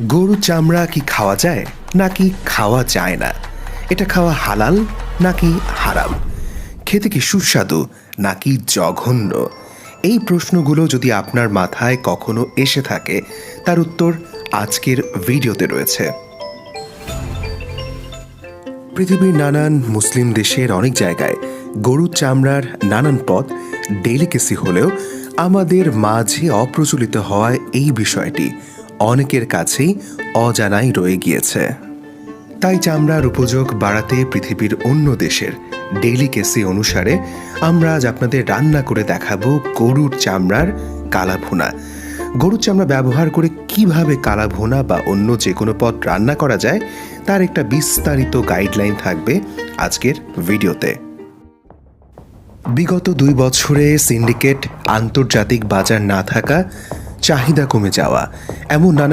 গরুর চামড়া কি খাওয়া যায় নাকি খাওয়া যায় না? এটা খাওয়া হালাল নাকি হারাম? খেতে কি সুস্বাদু নাকি জঘন্য? এই প্রশ্নগুলো যদি আপনার মাথায় কখনো এসে থাকে, তার উত্তর আজকের ভিডিওতে রয়েছে। পৃথিবীর নানান মুসলিম দেশের অনেক জায়গায় গরুর চামড়ার নানান পদ ডেলিকেসি হলেও আমাদের মাঝে অপ্রচলিত হওয়ায় এই বিষয়টি অনেকের কাছেই অজানাই রয়ে গিয়েছে। তাই চামড়ার উপযোগ বাড়াতে পৃথিবীর অন্য দেশের ডেলিকেসি অনুসারে আমরা আজ আপনাদের রান্না করে দেখাবো গরুর চামড়ার কালাভুনা। গরুর চামড়া ব্যবহার করে কিভাবে কালাভুনা বা অন্য যে কোনো পদ রান্না করা যায় তার একটা বিস্তারিত গাইডলাইন থাকবে আজকের ভিডিওতে। বিগত 2 বছরে সিন্ডিকেট, আন্তর্জাতিক বাজার না থাকা, চাহিদা কমে যাওয়া, এমন নানান